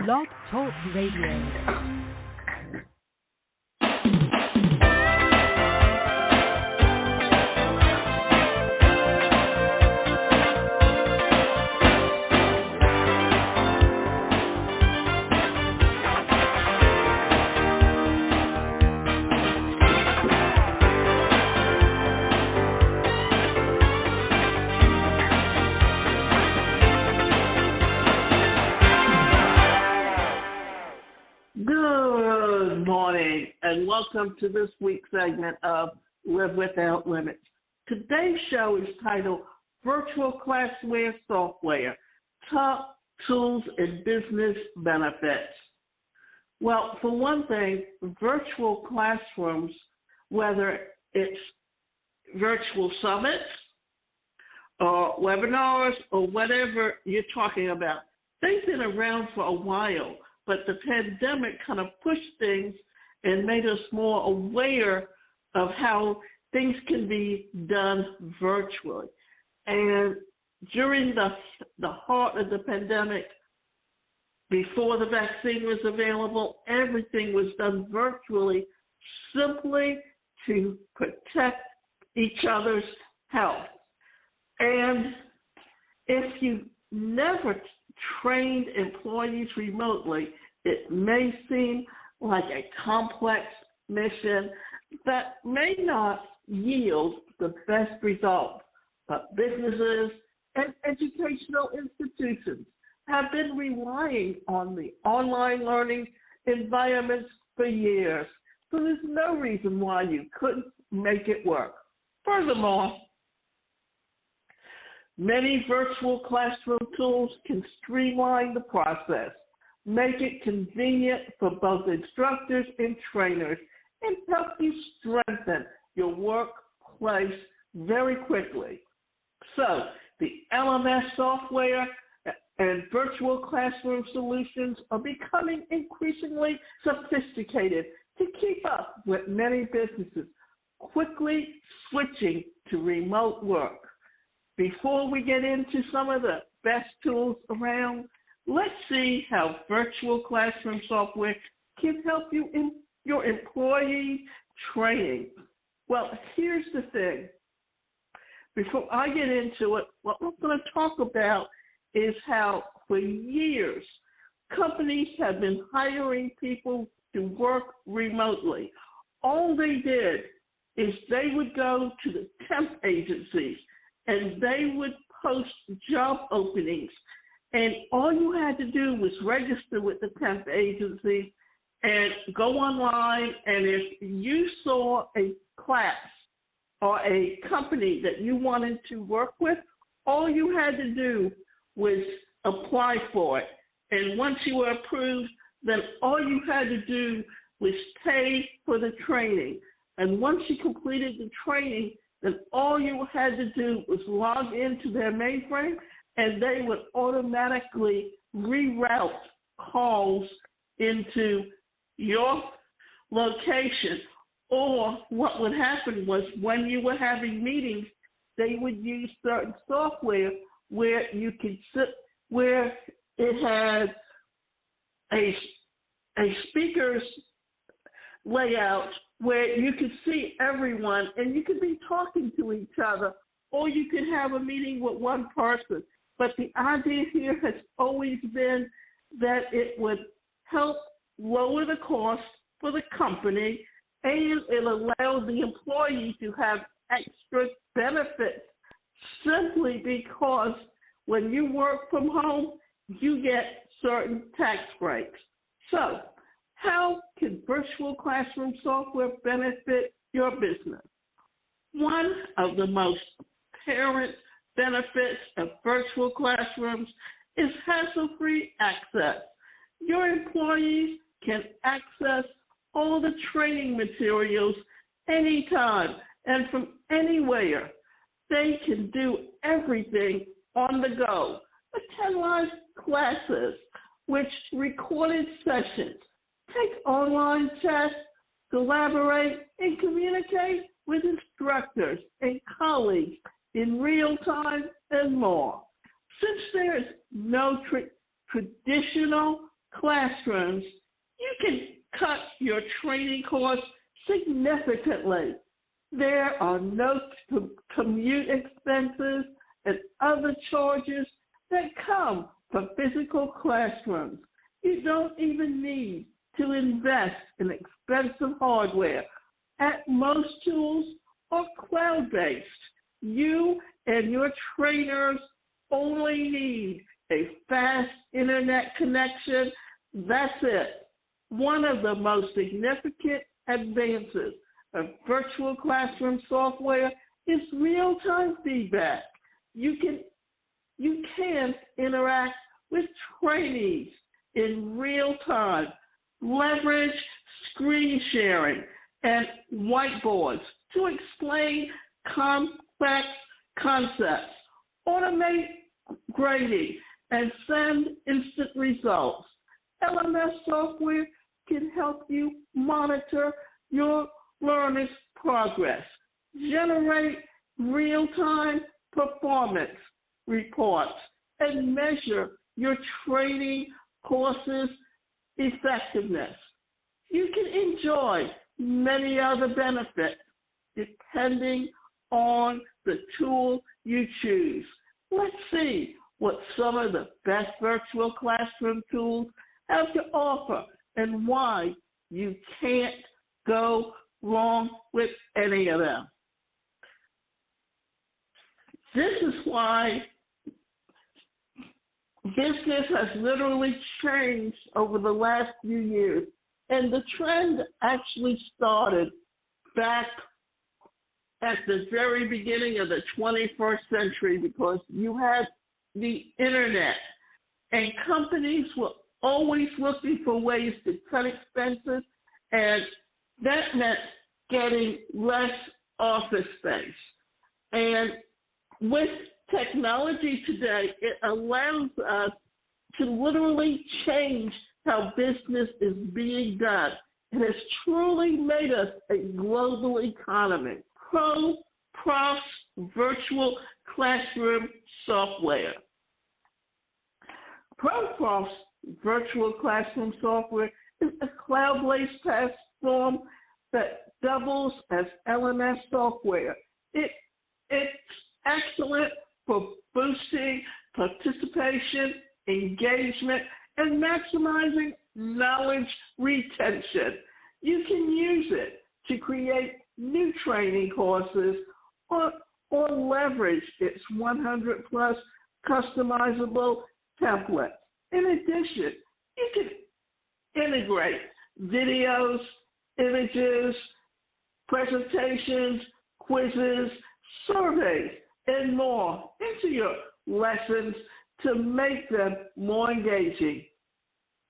Blog Talk Radio. And welcome to this week's segment of Live Without Limits. Today's show is titled Virtual Classroom Software, Top Tools and Business Benefits. Well, for one thing, virtual classrooms, whether it's virtual summits or webinars or whatever you're talking about, they've been around for a while, but the pandemic kind of pushed things and made us more aware of how things can be done virtually. And during the heart of the pandemic, before the vaccine was available, everything was done virtually simply to protect each other's health. And if you never trained employees remotely, it may seem like a complex mission that may not yield the best results, but businesses and educational institutions have been relying on the online learning environments for years, so there's no reason why you couldn't make it work. Furthermore, many virtual classroom tools can streamline the process, make it convenient for both instructors and trainers, and help you strengthen your workplace very quickly. So the LMS software and virtual classroom solutions are becoming increasingly sophisticated to keep up with many businesses quickly switching to remote work. Before we get into some of the best tools around, let's see how virtual classroom software can help you in your employee training. Well, here's the thing. Before I get into it, what we're going to talk about is how for years companies have been hiring people to work remotely. All they did is they would go to the temp agencies and they would post job openings. And all you had to do was register with the temp agency and go online, and if you saw a class or a company that you wanted to work with, all you had to do was apply for it. And once you were approved, then all you had to do was pay for the training. And once you completed the training, then all you had to do was log into their mainframe, and they would automatically reroute calls into your location. Or what would happen was when you were having meetings, they would use certain software where you could sit, where it had a speaker's layout where you could see everyone and you could be talking to each other, or you could have a meeting with one person. But the idea here has always been that it would help lower the cost for the company, and it allows the employee to have extra benefits simply because when you work from home, you get certain tax breaks. So how can virtual classroom software benefit your business? One of the most apparent benefits of virtual classrooms is hassle-free access. Your employees can access all the training materials anytime and from anywhere. They can do everything on the go. Attend live classes, which recorded sessions, take online tests, collaborate, and communicate with instructors and colleagues in real time and more. Since there is no traditional classrooms, you can cut your training costs significantly. There are no commute expenses and other charges that come from physical classrooms. You don't even need to invest in expensive hardware. At most tools are cloud-based. You and your trainers only need a fast internet connection. That's it. One of the most significant advances of virtual classroom software is real-time feedback. You can interact with trainees in real time, leverage screen sharing and whiteboards to explain complex concepts, automate grading, and send instant results. LMS software can help you monitor your learners' progress, generate real-time performance reports, and measure your training courses' effectiveness. You can enjoy many other benefits depending on the tool you choose. Let's see what some of the best virtual classroom tools have to offer and why you can't go wrong with any of them. This is why business has literally changed over the last few years. And the trend actually started back at the very beginning of the 21st century because you had the internet and companies were always looking for ways to cut expenses, and that meant getting less office space. And with technology today, it allows us to literally change how business is being done. It has truly made us a global economy. ProProfs Virtual Classroom Software. ProProfs Virtual Classroom Software is a cloud-based platform that doubles as LMS software. It's excellent for boosting participation, engagement, and maximizing knowledge retention. You can use it to create new training courses or leverage its 100+ customizable templates. In addition, you can integrate videos, images, presentations, quizzes, surveys, and more into your lessons to make them more engaging.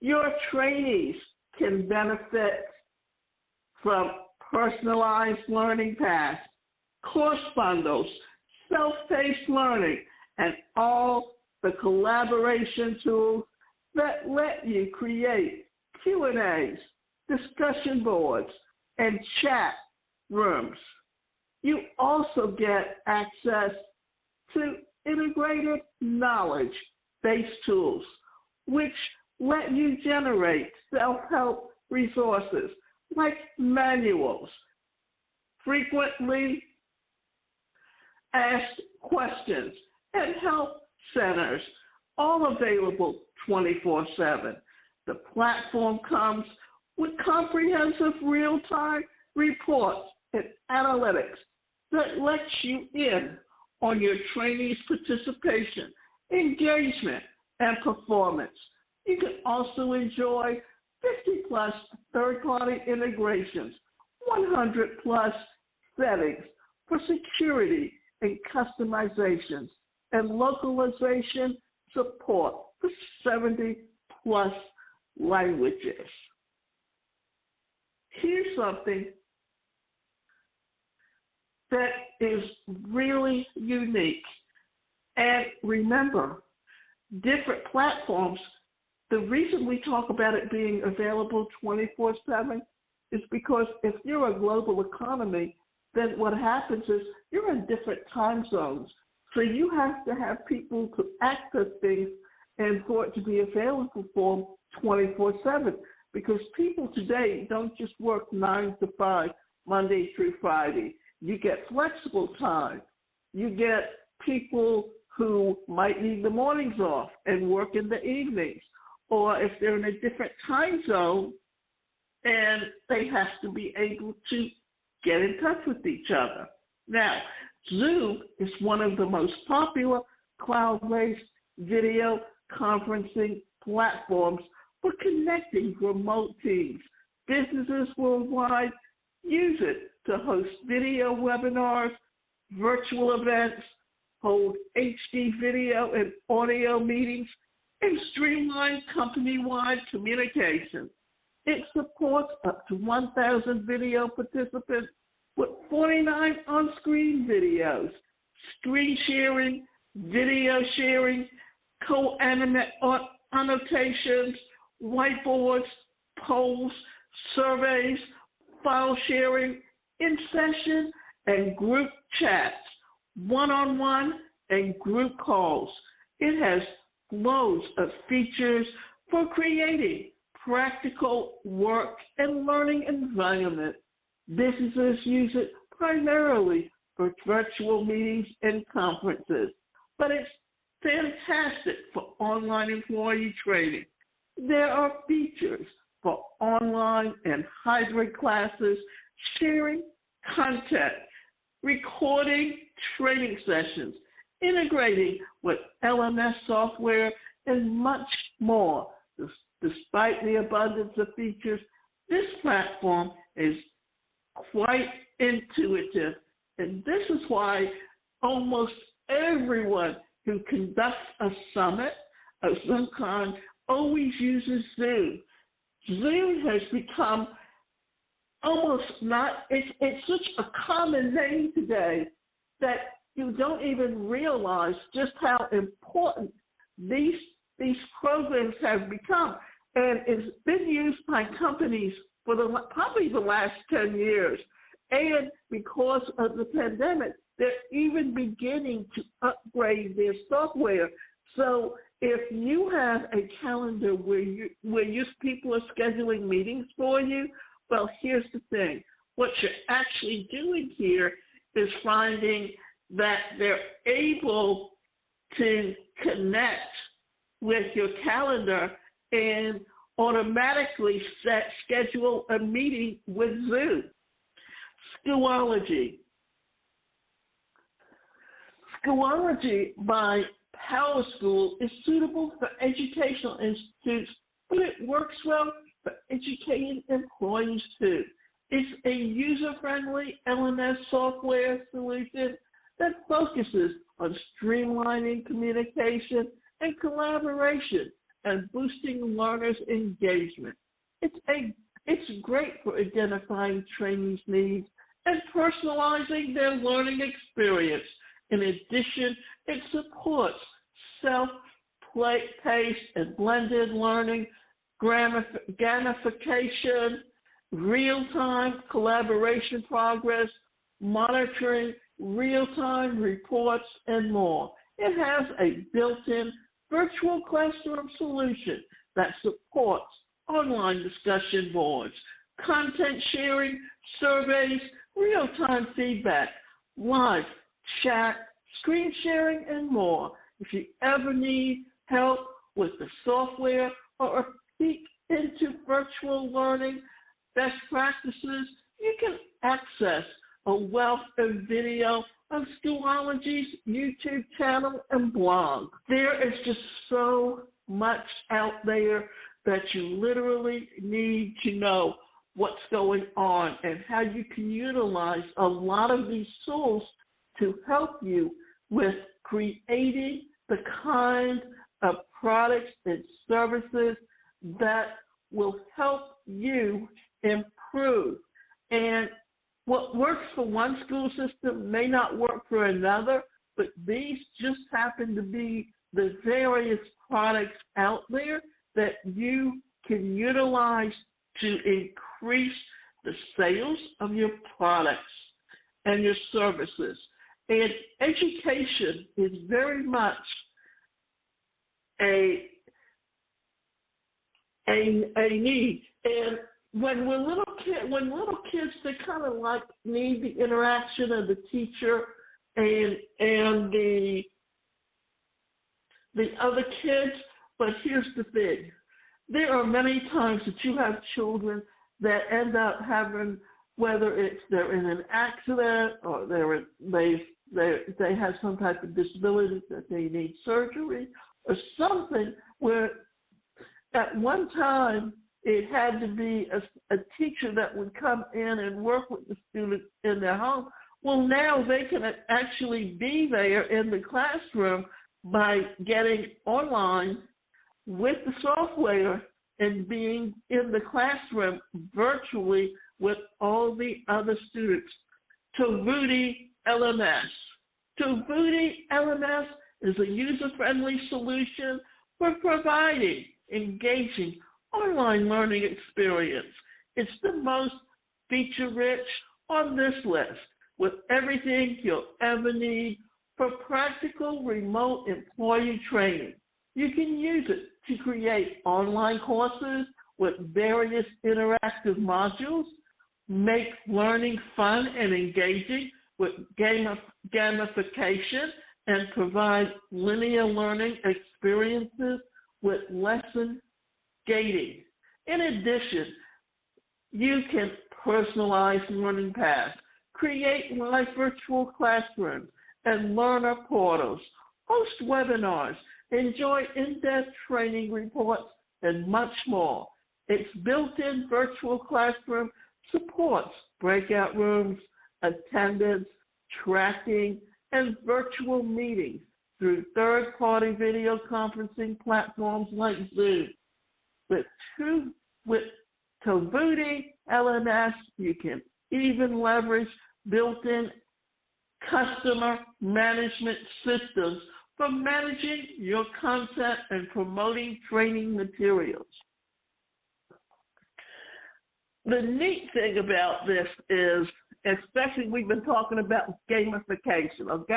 Your trainees can benefit from personalized learning paths, course bundles, self-paced learning, and all the collaboration tools that let you create Q&As, discussion boards, and chat rooms. You also get access to integrated knowledge-based tools, which let you generate self-help resources like manuals, frequently asked questions, and help centers, all available 24/7. The platform comes with comprehensive real-time reports and analytics that lets you in on your trainees' participation, engagement, and performance. You can also enjoy 50+ third-party integrations, 100+ settings for security and customizations, and localization support for 70+ languages. Here's something that is really unique. And remember, different platforms, the reason we talk about it being available 24/7 is because if you're a global economy, then what happens is you're in different time zones. So you have to have people to access things and for it to be available for them 24/7, because people today don't just work 9 to 5, Monday through Friday. You get flexible time. You get people who might need the mornings off and work in the evenings, or if they're in a different time zone, and they have to be able to get in touch with each other. Now, Zoom is one of the most popular cloud-based video conferencing platforms for connecting remote teams. Businesses worldwide use it to host video webinars, virtual events, hold HD video and audio meetings, and streamline company-wide communication. It supports up to 1,000 video participants with 49 on-screen videos, screen sharing, video sharing, annotations, whiteboards, polls, surveys, file sharing, in-session and group chats, one-on-one and group calls. It has loads of features for creating practical work and learning environment. Businesses use it primarily for virtual meetings and conferences, but it's fantastic for online employee training. There are features for online and hybrid classes, sharing content, recording training sessions, integrating with LMS software, and much more. Despite the abundance of features, this platform is quite intuitive, and this is why almost everyone who conducts a summit of some kind always uses Zoom. Zoom has become it's such a common name today that you don't even realize just how important these programs have become. And it's been used by companies for probably the last 10 years. And because of the pandemic, they're even beginning to upgrade their software. So if you have a calendar where people are scheduling meetings for you, well, here's the thing. What you're actually doing here is finding that they're able to connect with your calendar and automatically schedule a meeting with Zoom. Schoology. Schoology by PowerSchool is suitable for educational institutes, but it works well for educating employees too. It's a user-friendly LMS software solution that focuses on streamlining communication and collaboration and boosting learners' engagement. It's great for identifying trainees' needs and personalizing their learning experience. In addition, it supports self-paced and blended learning, gamification, real-time collaboration progress, monitoring real-time reports, and more. It has a built-in virtual classroom solution that supports online discussion boards, content sharing, surveys, real-time feedback, live chat, screen sharing, and more. If you ever need help with the software or a peek into virtual learning best practices, you can access a wealth of video on Schoology's YouTube channel and blog. There is just so much out there that you literally need to know what's going on and how you can utilize a lot of these tools to help you with creating the kind of products and services that will help you improve. And what works for one school system may not work for another, but these just happen to be the various products out there that you can utilize to increase the sales of your products and your services. And education is very much a need. And when little kids, they kind of like need the interaction of the teacher and the other kids. But here's the thing: there are many times that you have children that end up having, whether it's they're in an accident or they have some type of disability that they need surgery or something, where at one time it had to be a teacher that would come in and work with the student in their home. Well, now they can actually be there in the classroom by getting online with the software and being in the classroom virtually with all the other students. Tovuti LMS. Tovuti LMS is a user-friendly solution for providing engaging online learning experience. It's the most feature-rich on this list, with everything you'll ever need for practical remote employee training. You can use it to create online courses with various interactive modules, make learning fun and engaging with gamification, and provide linear learning experiences with lesson gating. In addition, you can personalize learning paths, create live virtual classrooms and learner portals, host webinars, enjoy in-depth training reports, and much more. Its built-in virtual classroom supports breakout rooms, attendance, tracking, and virtual meetings through third-party video conferencing platforms like Zoom. With Tovuti LMS, you can even leverage built-in customer management systems for managing your content and promoting training materials. The neat thing about this is, especially we've been talking about gamification, but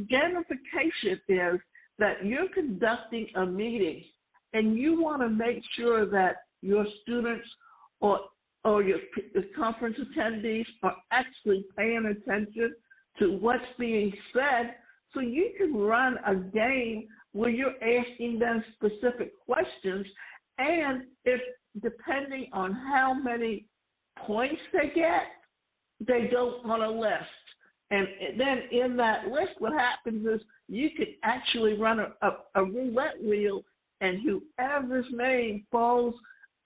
gamification is that you're conducting a meeting and you want to make sure that your students or your conference attendees are actually paying attention to what's being said, so you can run a game where you're asking them specific questions, and if depending on how many points they get, they go on a list. And then in that list, what happens is you can actually run a roulette wheel, and whoever's name falls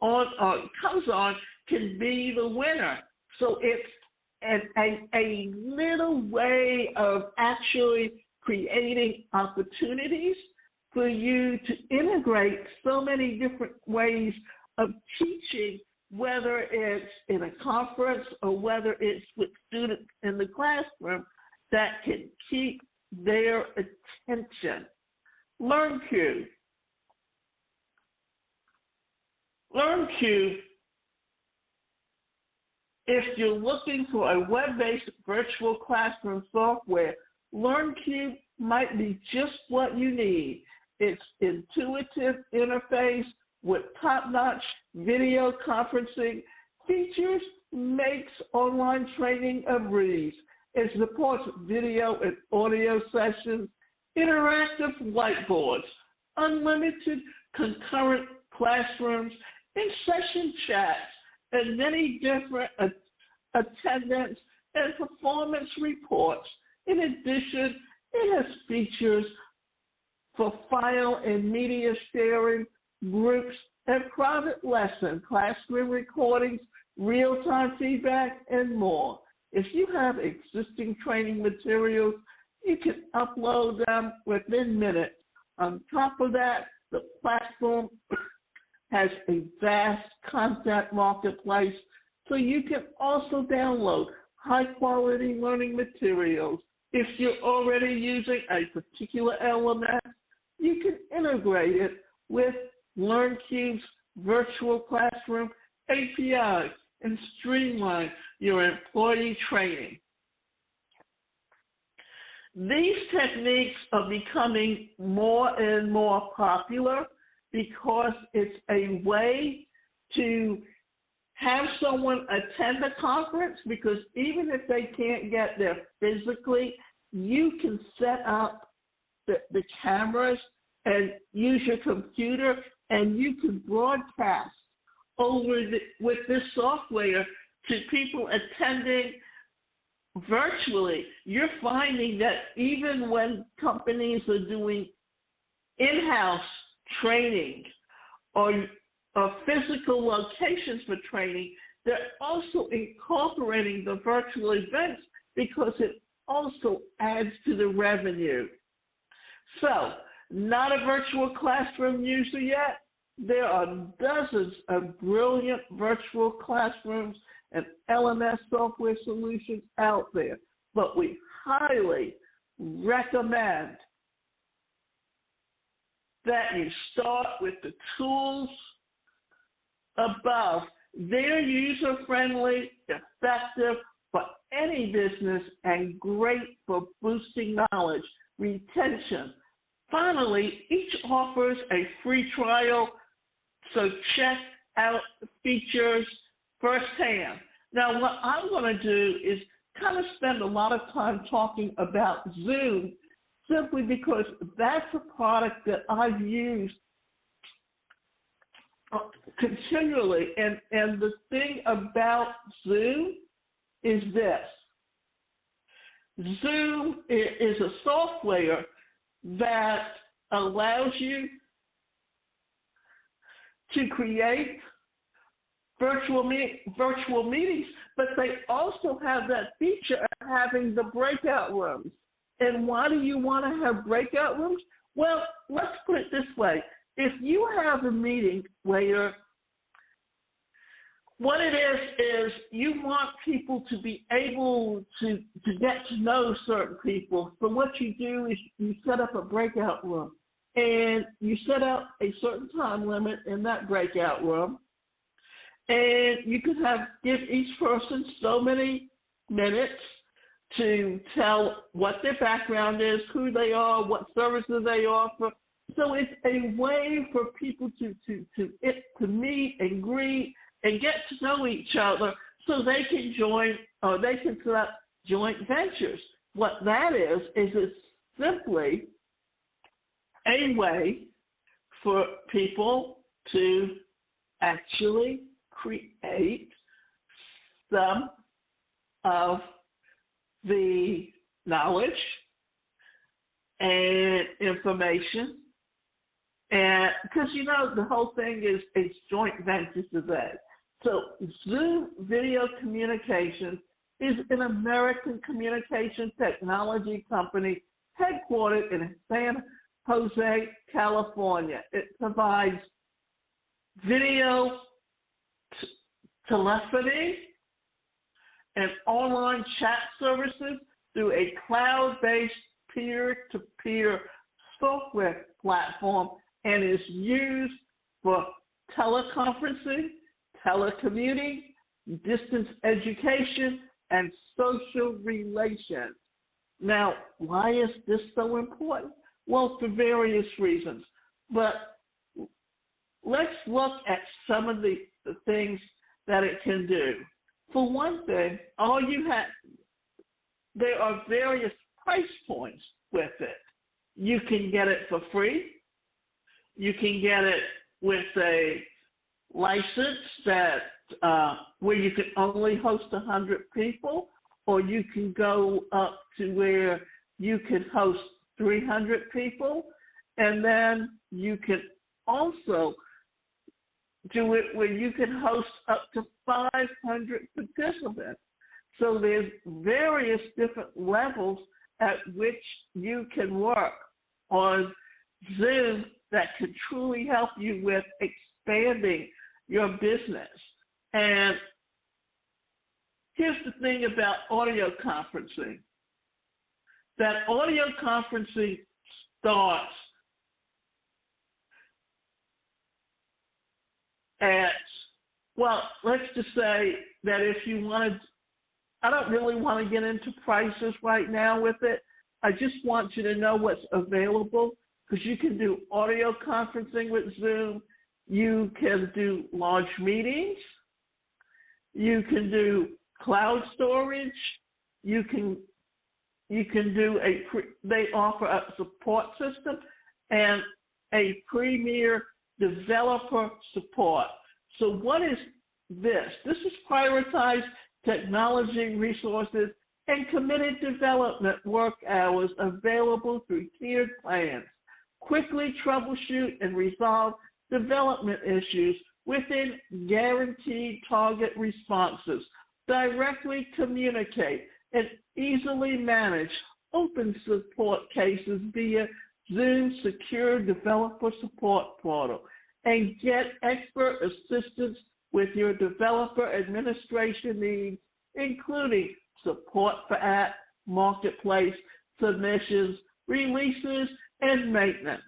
on or comes on can be the winner. So it's a little way of actually creating opportunities for you to integrate so many different ways of teaching, whether it's in a conference or whether it's with students in the classroom, that can keep their attention. LearnCube. LearnCube, if you're looking for a web-based virtual classroom software, LearnCube might be just what you need. Its intuitive interface with top-notch video conferencing features makes online training a breeze. It supports video and audio sessions, interactive whiteboards, unlimited concurrent classrooms, in-session chats, and many different attendance and performance reports. In addition, it has features for file and media sharing, groups, and private lesson, classroom recordings, real-time feedback, and more. If you have existing training materials, you can upload them within minutes. On top of that, the platform has a vast content marketplace, so you can also download high-quality learning materials. If you're already using a particular LMS, you can integrate it with LearnCube's virtual classroom API and streamline your employee training. These techniques are becoming more and more popular because it's a way to have someone attend the conference, because even if they can't get there physically, you can set up the cameras and use your computer, and you can broadcast with this software to people attending virtually. You're finding that even when companies are doing in-house training or physical locations for training, they're also incorporating the virtual events because it also adds to the revenue. So, not a virtual classroom user yet? There are dozens of brilliant virtual classrooms and LMS software solutions out there, but we highly recommend that you start with the tools above. They're user-friendly, effective for any business, and great for boosting knowledge, retention. Finally, each offers a free trial, so check out the features firsthand. Now, what I'm going to do is kind of spend a lot of time talking about Zoom, simply because that's a product that I've used continually. And the thing about Zoom is this. Zoom is a software that allows you to create virtual meetings, but they also have that feature of having the breakout rooms. And why do you want to have breakout rooms? Well, let's put it this way. If you have a meeting where what it is you want people to be able to get to know certain people. So what you do is you set up a breakout room, and you set up a certain time limit in that breakout room, and you can give each person so many minutes to tell what their background is, who they are, what services they offer. So it's a way for people to meet and greet and get to know each other, so they can join, or they can set up joint ventures. What that is it's simply a way for people to actually create some of the knowledge and information. And because, the whole thing is joint ventures today. So Zoom Video Communications is an American communication technology company headquartered in San Jose, California. It provides video telephony and online chat services through a cloud-based peer-to-peer software platform, and is used for teleconferencing, telecommuting, distance education, and social relations. Now, why is this so important? Well, for various reasons. But let's look at some of the things that it can do. For one thing, there are various price points with it. You can get it for free. You can get it with a license that where you can only host 100 people, or you can go up to where you can host 300 people, and then you can also do it where you can host up to 500 participants. So there's various different levels at which you can work on Zoom that can truly help you with expanding your business. And here's the thing about audio conferencing. That audio conferencing starts at, well, let's just say that if you wanted, I don't really want to get into prices right now with it. I just want you to know what's available. because you can do audio conferencing with Zoom. You can do large meetings. You can do cloud storage. You can do they offer a support system and a premier developer support. So what is this? This is prioritized technology resources and committed development work hours available through tiered plans. Quickly troubleshoot and resolve development issues within guaranteed target responses. Directly communicate and easily manage open support cases via Zoom Secure Developer Support Portal, and get expert assistance with your developer administration needs, including support for app, marketplace, submissions, releases, and maintenance.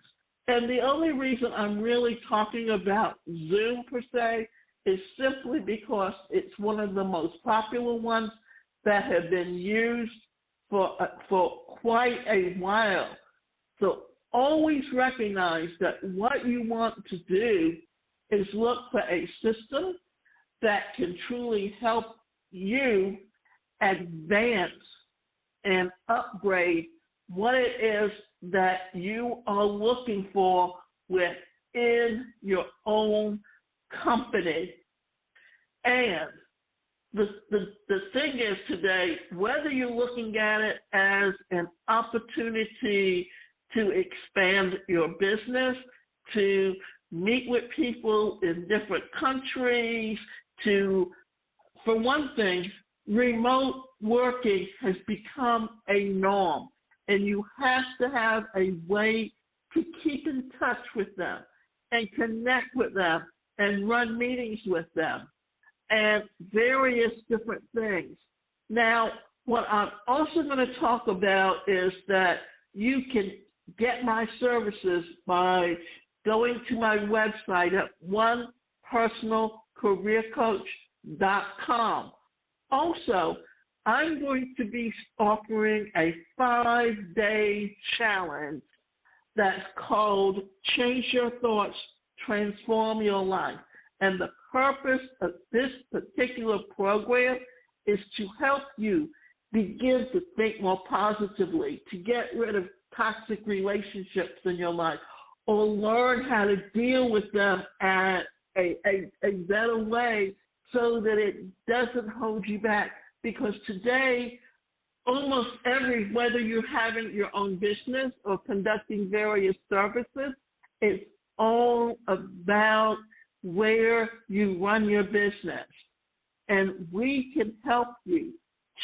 And the only reason I'm really talking about Zoom per se is simply because it's one of the most popular ones that have been used for quite a while. So always recognize that what you want to do is look for a system that can truly help you advance and upgrade what it is that you are looking for within your own company. And the thing is today, whether you're looking at it as an opportunity to expand your business, to meet with people in different countries, for one thing, remote working has become a norm, and you have to have a way to keep in touch with them and connect with them and run meetings with them and various different things. Now, what I'm also going to talk about is that you can get my services by going to my website at onepersonalcareercoach.com. Also, I'm going to be offering a 5-day challenge that's called Change Your Thoughts, Transform Your Life. And the purpose of this particular program is to help you begin to think more positively, to get rid of toxic relationships in your life, or learn how to deal with them at a better way so that it doesn't hold you back. Because today, almost whether you're having your own business or conducting various services, it's all about where you run your business. And we can help you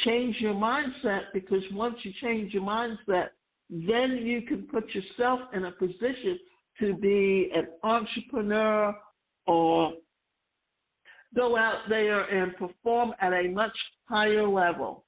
change your mindset, because once you change your mindset, then you can put yourself in a position to be an entrepreneur or go out there and perform at a much higher level.